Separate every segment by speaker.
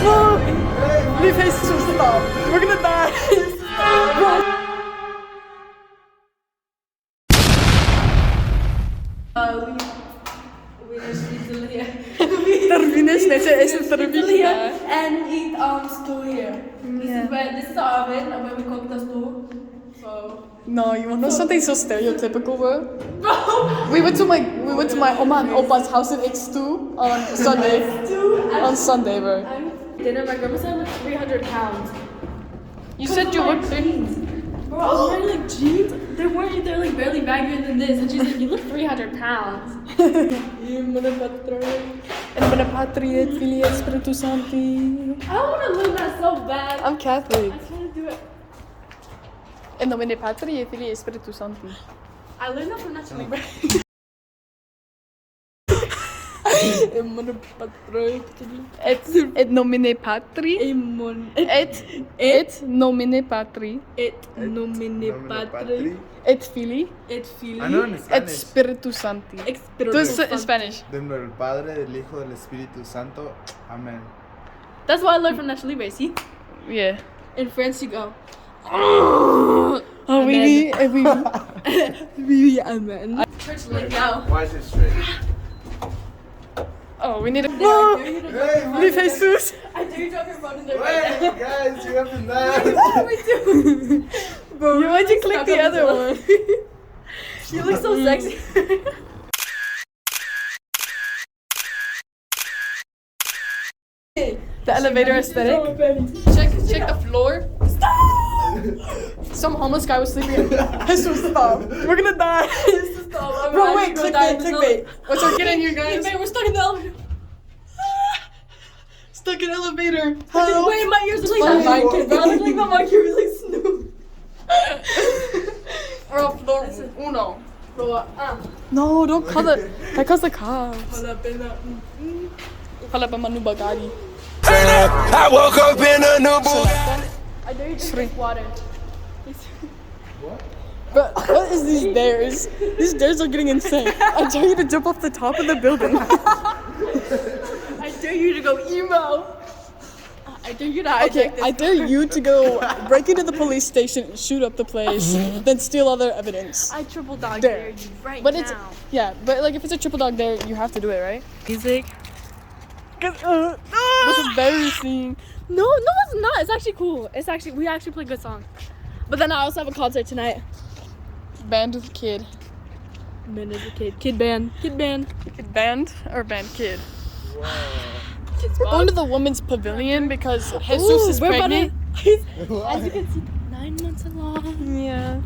Speaker 1: No! Leave Jesus, stop. We're gonna die. Terminus, is it terminus?
Speaker 2: And we eat stew here. This is our oven where we cook the stew. So
Speaker 1: No, you want to know something so stereotypical, bro? We went to my oma and opa's house and ate stew on Sunday. On Sunday, bro.
Speaker 2: Dinner, my grandma said I look 300 pounds.
Speaker 1: You said you looked
Speaker 2: Bro, I was wearing like jeans. They're like barely baggier than this, and she's like, you look 300 pounds.
Speaker 1: In nomine Patri, Filii, et Spiritus Sancti.
Speaker 2: I don't want to learn that so bad.
Speaker 1: I'm Catholic.
Speaker 2: I just want to do it.
Speaker 1: In nomine Patri, Filii, et Spiritus Sancti.
Speaker 2: I learned that from National Libre.
Speaker 1: In nomine Patri, et nomine Patri, et nomine Patri, et Filii,
Speaker 3: I know in
Speaker 1: et
Speaker 3: Spanish.
Speaker 1: Spiritus Sancti. Do it in Spanish.
Speaker 3: De nombre del Padre, del Hijo, del Espíritu Santo. Amen.
Speaker 2: That's what I learned from National Libre, see?
Speaker 1: Yeah.
Speaker 2: In France, you go.
Speaker 1: Oh, oui, oui.
Speaker 2: Oui, amen. Church link now.
Speaker 3: Why is it straight?
Speaker 1: Oh, we need a.
Speaker 2: No!
Speaker 1: Leave Jesus.
Speaker 2: I dare you drop your phone in there right now.
Speaker 3: Wait, guys, you have to laugh.
Speaker 2: What are we doing? Bro,
Speaker 1: Why'd you click the other one?
Speaker 2: You look so sexy.
Speaker 1: The elevator aesthetic. Check the floor. Some homeless guy was sleeping. Jesus, stop. We're gonna die.
Speaker 2: Stop.
Speaker 1: Bro, wait, clickbait. What's our get in here, guys?
Speaker 2: We're stuck in the elevator.
Speaker 1: Stuck in elevator.
Speaker 2: Wait, my ears are like that monkey, bro. I look like the monkey was like Snoop.
Speaker 1: We're on floor uno.
Speaker 2: Bro,
Speaker 1: No, don't call it. That calls the cops.
Speaker 2: Hold up in the...
Speaker 1: Call up a new Bugatti.
Speaker 4: I woke up in a new Bugatti.
Speaker 2: I dare you to drink water.
Speaker 1: But what is these dares? These dares are getting insane. I dare you to jump off the top of the building.
Speaker 2: I dare you to go emo. I dare you to hijack this.
Speaker 1: I dare you to go break into the police station and shoot up the place, then steal other evidence.
Speaker 2: I triple dog
Speaker 1: Dare.
Speaker 2: dare you right
Speaker 1: But
Speaker 2: now.
Speaker 1: it's but like if it's a triple dog dare, you have to do it, right?
Speaker 2: Music.
Speaker 1: This is embarrassing.
Speaker 2: No, it's not. It's actually cool. We actually play good songs. But then I also have a concert tonight.
Speaker 1: Band with kid.
Speaker 2: Band is a kid. Kid band.
Speaker 1: Kid band or band kid?
Speaker 2: Kids
Speaker 1: We're going to the women's pavilion because Jesus is pregnant.
Speaker 2: As you can see, 9 months along.
Speaker 1: Yeah.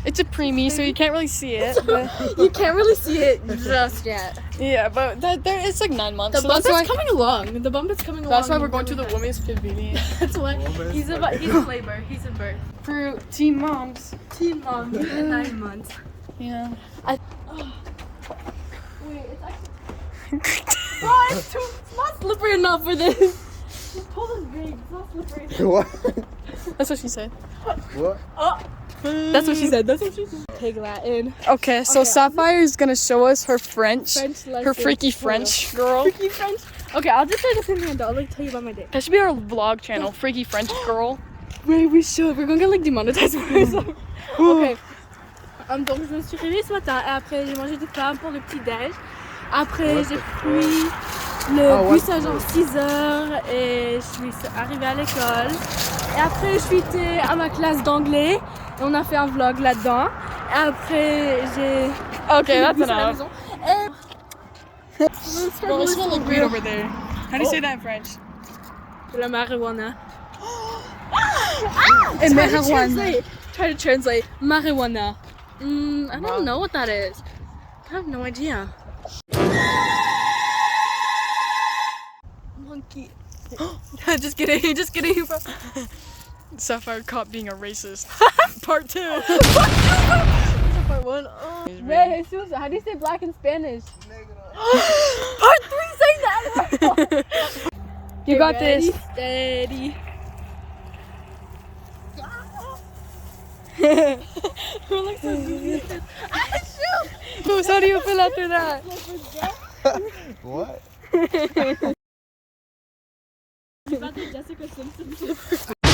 Speaker 1: It's a preemie, so you can't really see it. But
Speaker 2: You can't really see it just yet.
Speaker 1: yeah, but it's like 9 months.
Speaker 2: The
Speaker 1: so
Speaker 2: bump
Speaker 1: that's
Speaker 2: is coming along. The bump is coming along.
Speaker 1: That's why we're going to the women's pavilion.
Speaker 2: That's why he's a labor. He's in birth.
Speaker 1: For teen moms.
Speaker 2: Teen mom, 9 months.
Speaker 1: Yeah.
Speaker 2: Wait, it's actually. Oh, it's not slippery enough for this. Just pull this big. It's not slippery enough.
Speaker 3: What?
Speaker 1: That's what she said.
Speaker 3: What?
Speaker 2: That's what she said. Take Latin.
Speaker 1: Okay, so Sapphire is gonna show us her French
Speaker 2: lesson.
Speaker 1: her freaky French girl.
Speaker 2: Freaky French. Okay, I'll just say this in here though. I'll tell you about my day.
Speaker 1: That should be our vlog channel, Freaky French Girl.
Speaker 2: Wait, we should. We're gonna get like demonetized for this. Okay. Donc je me suis réveillée ce matin et après j'ai mangé des pommes pour le petit déj. Après j'ai pris le bus à genre 6h et je suis arrivée à l'école. Et après je suis été à ma classe d'anglais et on a fait un vlog là-dedans. Et après j'ai
Speaker 1: Okay, that's
Speaker 2: pris le bus à la
Speaker 1: enough.
Speaker 2: maison.
Speaker 1: Well, it's gonna look great over there. How do you say that in French?
Speaker 2: La marijuana.
Speaker 1: And marijuana.
Speaker 2: Try to translate marijuana. I don't know what that is. I have no idea. Monkey.
Speaker 1: Just kidding, bro. Sapphire caught being a racist. Part 2. Part 1. Oh.
Speaker 2: Wait, Jesus, how do you say black in Spanish? Part 3, say that!
Speaker 1: You got this.
Speaker 2: Steady.
Speaker 1: Who looks so goofy? Moose, how do you feel after that?
Speaker 3: What?
Speaker 2: Jessica Simpson.